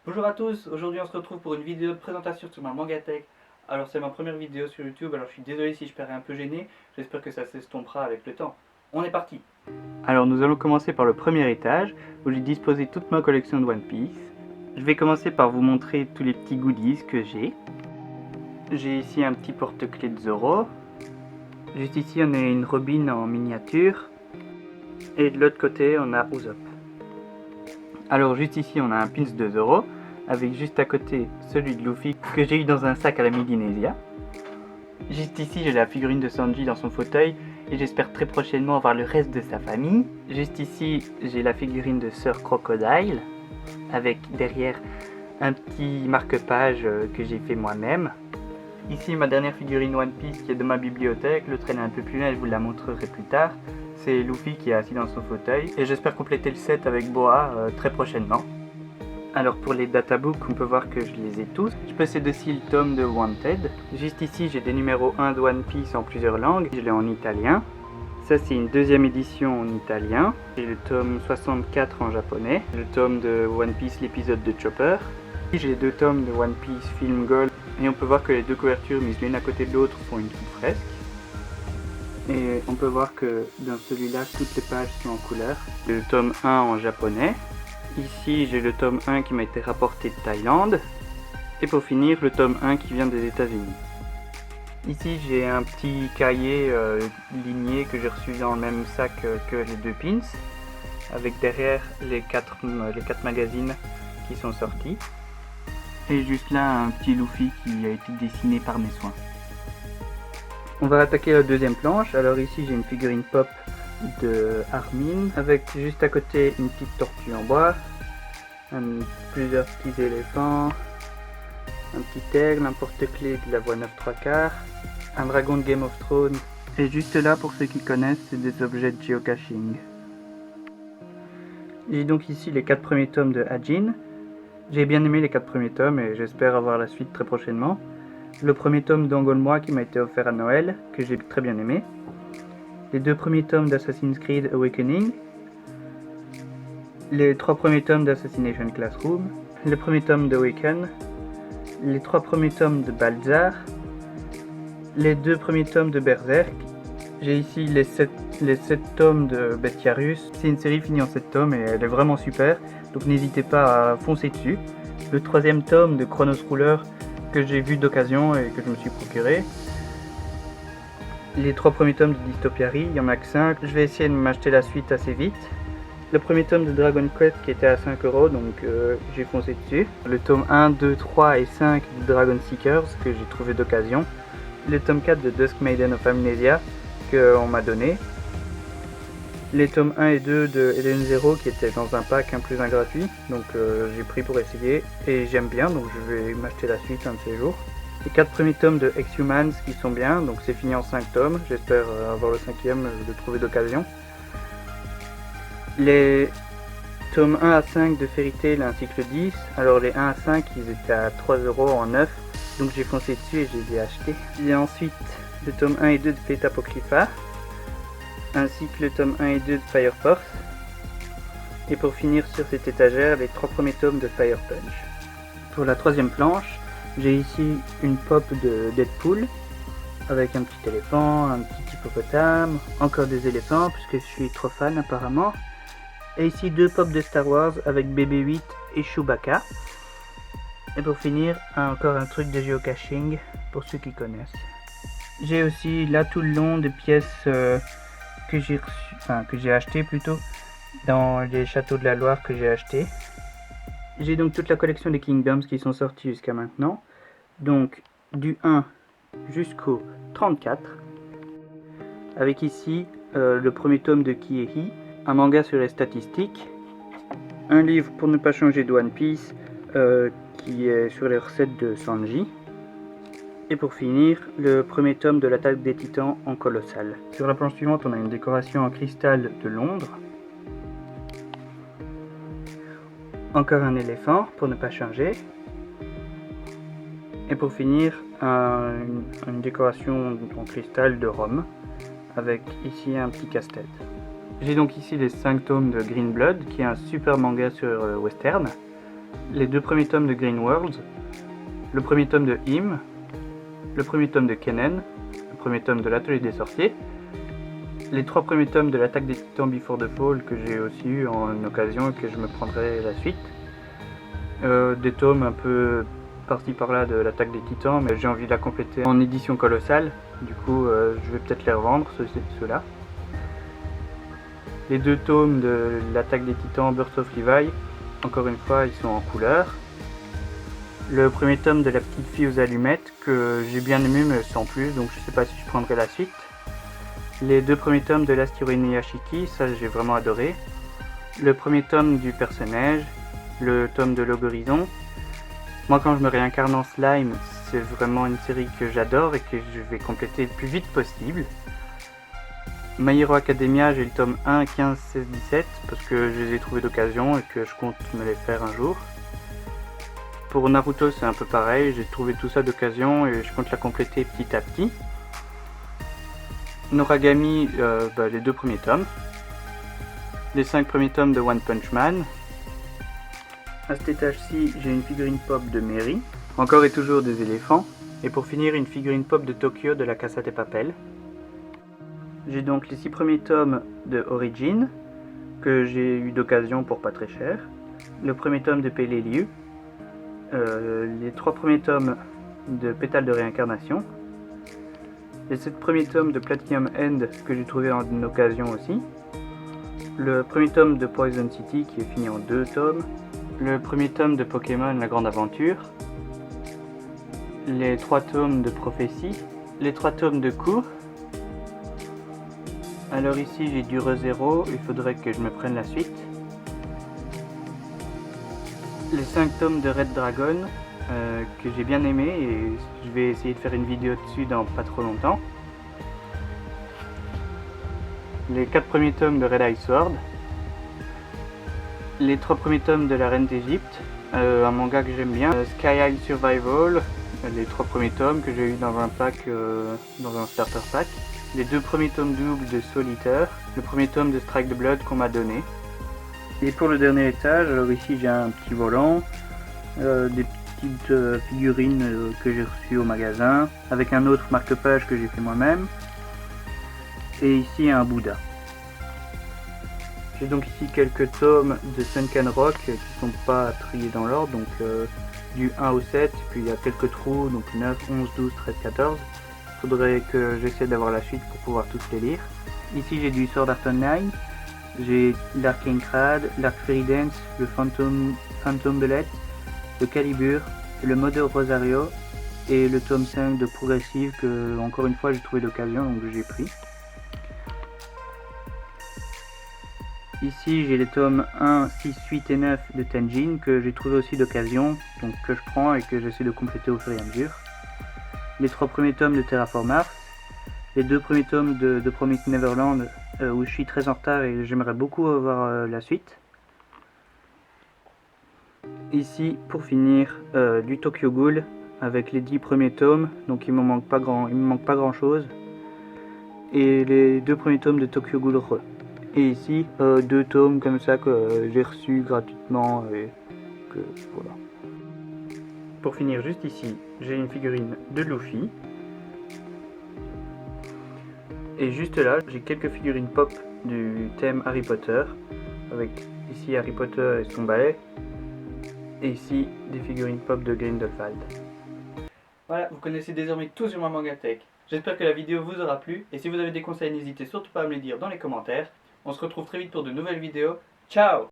Bonjour à tous, aujourd'hui on se retrouve pour une vidéo de présentation sur ma Mangatech. Alors c'est ma première vidéo sur YouTube, alors je suis désolé si je parais un peu gêné, j'espère que ça s'estompera avec le temps. On est parti. Alors nous allons commencer par le premier étage, où j'ai disposé toute ma collection de One Piece. Je vais commencer par vous montrer tous les petits goodies que j'ai. J'ai ici un petit porte-clés de Zoro. Juste ici on a une Robin en miniature. Et de l'autre côté on a Usopp. Alors juste ici on a un pins de Zoro, avec juste à côté celui de Luffy que j'ai eu dans un sac à la Midi-Nesia. Juste ici j'ai la figurine de Sanji dans son fauteuil et j'espère très prochainement voir le reste de sa famille. Juste ici j'ai la figurine de Sir Crocodile avec derrière un petit marque-page que j'ai fait moi-même. Ici ma dernière figurine One Piece qui est de ma bibliothèque, le traîne un peu plus loin et je vous la montrerai plus tard. C'est Luffy qui est assis dans son fauteuil et j'espère compléter le set avec Boa très prochainement. Alors pour les databooks, on peut voir que je les ai tous. Je possède aussi le tome de Wanted. Juste ici, j'ai des numéros 1 de One Piece en plusieurs langues. Je l'ai en italien. Ça, c'est une deuxième édition en italien. J'ai le tome 64 en japonais. Le tome de One Piece, l'épisode de Chopper. Ici, j'ai deux tomes de One Piece Film Gold. Et on peut voir que les deux couvertures mises l'une à côté de l'autre font une petite fresque. Et on peut voir que dans celui-là, toutes les pages sont en couleur. Le tome 1 en japonais. Ici, j'ai le tome 1 qui m'a été rapporté de Thaïlande. Et pour finir, le tome 1 qui vient des États-Unis. Ici, j'ai un petit cahier ligné que j'ai reçu dans le même sac que les deux pins. Avec derrière les quatre magazines qui sont sortis. Et juste là, un petit Luffy qui a été dessiné par mes soins. On va attaquer la deuxième planche. Alors ici, j'ai une figurine pop de Armin avec juste à côté une petite tortue en bois, plusieurs petits éléphants, un petit aigle, un porte-clés de la voie 9 3/4, un dragon de Game of Thrones et juste là, pour ceux qui connaissent, c'est des objets de geocaching. J'ai donc ici les 4 premiers tomes de Hajin. J'ai bien aimé les 4 premiers tomes et j'espère avoir la suite très prochainement. Le premier tome d'Angolmois qui m'a été offert à Noël, que j'ai très bien aimé. Les 2 premiers tomes d'Assassin's Creed Awakening. Les 3 premiers tomes d'Assassination Classroom. Le premier tome de Waken. Les 3 premiers tomes de Balzar. Les 2 premiers tomes de Berserk. J'ai ici les 7 tomes de Bestiarius. C'est une série finie en 7 tomes et elle est vraiment super, donc n'hésitez pas à foncer dessus. Le 3e tome de Chronos Ruler que j'ai vu d'occasion et que je me suis procuré. Les 3 premiers tomes de Dystopiary, il y en a que 5, je vais essayer de m'acheter la suite assez vite. Le premier tome de Dragon Quest qui était à 5 €, donc j'ai foncé dessus. Le tome 1, 2, 3 et 5 de Dragon Seekers que j'ai trouvé d'occasion. Le tome 4 de Dusk Maiden of Amnesia qu'on m'a donné. Les tomes 1 et 2 de Eden Zero qui étaient dans un pack un plus un gratuit, donc j'ai pris pour essayer et j'aime bien, donc je vais m'acheter la suite un de ces jours. Les 4 premiers tomes de Ex-Humans qui sont bien, donc c'est fini en 5 tomes, j'espère avoir le 5e, de trouver d'occasion. Les tomes 1 à 5 de Fairy Tail ainsi que le 10, alors les 1 à 5 ils étaient à 3 € en 9, donc j'ai foncé dessus et je les ai achetés. Et ensuite le tome 1 et 2 de Fate Apocrypha, ainsi que le tome 1 et 2 de Fire Force. Et pour finir sur cette étagère, les 3 premiers tomes de Fire Punch. Pour la 3e planche, j'ai ici une pop de Deadpool, avec un petit éléphant, un petit hippopotame, encore des éléphants, puisque je suis trop fan apparemment. Et ici 2 pops de Star Wars avec BB-8 et Chewbacca. Et pour finir, encore un truc de geocaching, pour ceux qui connaissent. J'ai aussi là tout le long des pièces que j'ai acheté plutôt dans les châteaux de la Loire que j'ai acheté. J'ai donc toute la collection des Kingdoms qui sont sortis jusqu'à maintenant, donc du 1 jusqu'au 34, avec ici le premier tome de Kiehi, un manga sur les statistiques, un livre pour ne pas changer de One Piece qui est sur les recettes de Sanji. Et pour finir, le premier tome de l'attaque des titans en colossal. Sur la planche suivante, on a une décoration en cristal de Londres. Encore un éléphant pour ne pas changer. Et pour finir, une décoration en cristal de Rome, avec ici un petit casse-tête. J'ai donc ici les 5 tomes de Green Blood, qui est un super manga sur western. les 2 premiers tomes de Green Worlds, le premier tome de Him, le premier tome de Kennen, le premier tome de l'Atelier des Sorciers, les 3 premiers tomes de l'Attaque des Titans Before the Fall que j'ai aussi eu en occasion et que je me prendrai la suite. Des tomes un peu par-ci par-là de l'Attaque des Titans, mais j'ai envie de la compléter en édition colossale, du coup je vais peut-être les revendre, ceux-là. Les 2 tomes de l'Attaque des Titans Birth of Levi, encore une fois ils sont en couleur. Le premier tome de la petite fille aux allumettes que j'ai bien aimé mais sans plus, donc je sais pas si je prendrai la suite. Les 2 premiers tomes de l'Astirone Yashiki, ça j'ai vraiment adoré. Le premier tome du personnage, le tome de l'Oghorizon. Moi quand je me réincarne en slime, c'est vraiment une série que j'adore et que je vais compléter le plus vite possible. My Hero Academia, j'ai le tome 1, 15, 16, 17 parce que je les ai trouvés d'occasion et que je compte me les faire un jour. Pour Naruto c'est un peu pareil, j'ai trouvé tout ça d'occasion et je compte la compléter petit à petit. Noragami, les 2 premiers tomes. Les 5 premiers tomes de One Punch Man. À cet étage-ci, j'ai une figurine pop de Mary. Encore et toujours des éléphants. Et pour finir, une figurine pop de Tokyo de la Casa de Papel. J'ai donc les 6 premiers tomes de Origin, que j'ai eu d'occasion pour pas très cher. Le premier tome de Pele Liu. Les 3 premiers tomes de Pétale de Réincarnation. Les 7 premiers tomes de Platinum End que j'ai trouvé en occasion aussi. Le premier tome de Poison City qui est fini en 2 tomes. Le premier tome de Pokémon La Grande Aventure. Les 3 tomes de Prophétie. Les 3 tomes de Cours. Alors ici j'ai du ReZero, il faudrait que je me prenne la suite. Les 5 tomes de Red Dragon que j'ai bien aimé et je vais essayer de faire une vidéo dessus dans pas trop longtemps. Les 4 premiers tomes de Red Eye Sword. Les 3 premiers tomes de La Reine d'Égypte, un manga que j'aime bien. Sky Isle Survival, les 3 premiers tomes que j'ai eu dans un pack, dans un starter pack. Les 2 premiers tomes doubles de Solitaire, le premier tome de Strike the Blood qu'on m'a donné. Et pour le dernier étage, alors ici j'ai un petit volant, des petites figurines que j'ai reçues au magasin, avec un autre marque-page que j'ai fait moi-même, et ici un Bouddha. J'ai donc ici quelques tomes de Sunken Rock qui sont pas triés dans l'ordre, donc du 1 au 7, puis il y a quelques trous, donc 9, 11, 12, 13, 14. Il faudrait que j'essaie d'avoir la suite pour pouvoir tous les lire. Ici j'ai du Sword Art Online, j'ai l'Arcane Crad, l'Arc Fairy Dance, le Phantom Bullet, le Calibur, le Mother Rosario et le tome 5 de Progressive que encore une fois j'ai trouvé d'occasion donc j'ai pris. Ici j'ai les tomes 1, 6, 8 et 9 de Tenjin que j'ai trouvé aussi d'occasion, donc que je prends et que j'essaie de compléter au fur et à mesure. Les 3 premiers tomes de Terraform Mars, les 2 premiers tomes de Promised Neverland où je suis très en retard et j'aimerais beaucoup avoir la suite. Ici pour finir du Tokyo Ghoul avec les 10 premiers tomes, donc il me manque pas grand chose. Et les 2 premiers tomes de Tokyo Ghoul Re. Et ici, 2 tomes comme ça que j'ai reçus gratuitement et que voilà. Pour finir juste ici, j'ai une figurine de Luffy. Et juste là, j'ai quelques figurines pop du thème Harry Potter. Avec ici Harry Potter et son balai. Et ici, des figurines pop de Grindelwald. Voilà, vous connaissez désormais tout sur ma Mangatech. J'espère que la vidéo vous aura plu. Et si vous avez des conseils, n'hésitez surtout pas à me les dire dans les commentaires. On se retrouve très vite pour de nouvelles vidéos. Ciao!